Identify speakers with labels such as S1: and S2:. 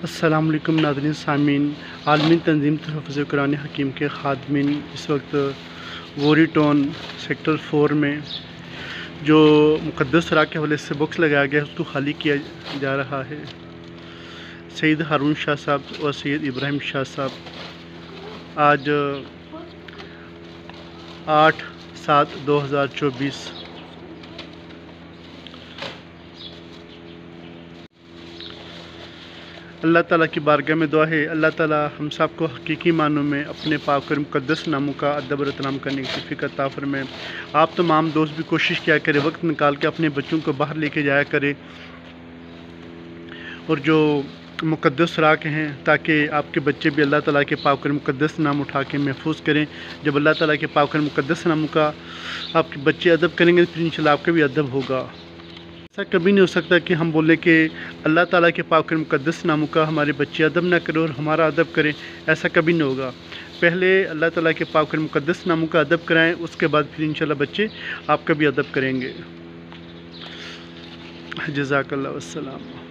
S1: السلام علیکم ناظرین سامعین، عالمی تنظیم تحفظ قرآن حکیم کے خادمین اس وقت ووری ٹون سیکٹر 4 میں جو مقدس راہ کے حوالے سے باکس لگایا گیا ہے اس کو خالی کیا جا رہا ہے۔ سید ہارون شاہ صاحب اور سید ابراہیم شاہ صاحب آج 8/7/2024 اللہ تعالیٰ کی بارگاہ میں دعا ہے اللہ تعالیٰ ہم سب کو حقیقی معنوں میں اپنے پاک اور مقدس ناموں کا ادب اور احترام کرنے کی توفیق عطا فرمائے۔ آپ تمام دوست بھی کوشش کیا کرے، وقت نکال کے اپنے بچوں کو باہر لے کے جایا کرے اور جو مقدس راہ کے ہیں تاکہ آپ کے بچے بھی اللہ تعالیٰ کے پاک اور مقدس نام اٹھا کے محفوظ کریں۔ جب اللہ تعالیٰ کے پاک اور مقدس ناموں کا آپ کے بچے ادب کریں گے پھر انشاءاللہ آپ کا بھی ادب ہوگا۔ ایسا کبھی نہیں ہو سکتا کہ ہم بولیں کہ اللہ تعالیٰ کے پاک اور مقدس ناموں کا ہمارے بچے ادب نہ کریں اور ہمارا ادب کریں، ایسا کبھی نہیں ہوگا۔ پہلے اللہ تعالیٰ کے پاک اور مقدس ناموں کا ادب کرائیں، اس کے بعد پھر انشاءاللہ بچے آپ کا بھی ادب کریں گے۔ جزاک اللہ والسلام۔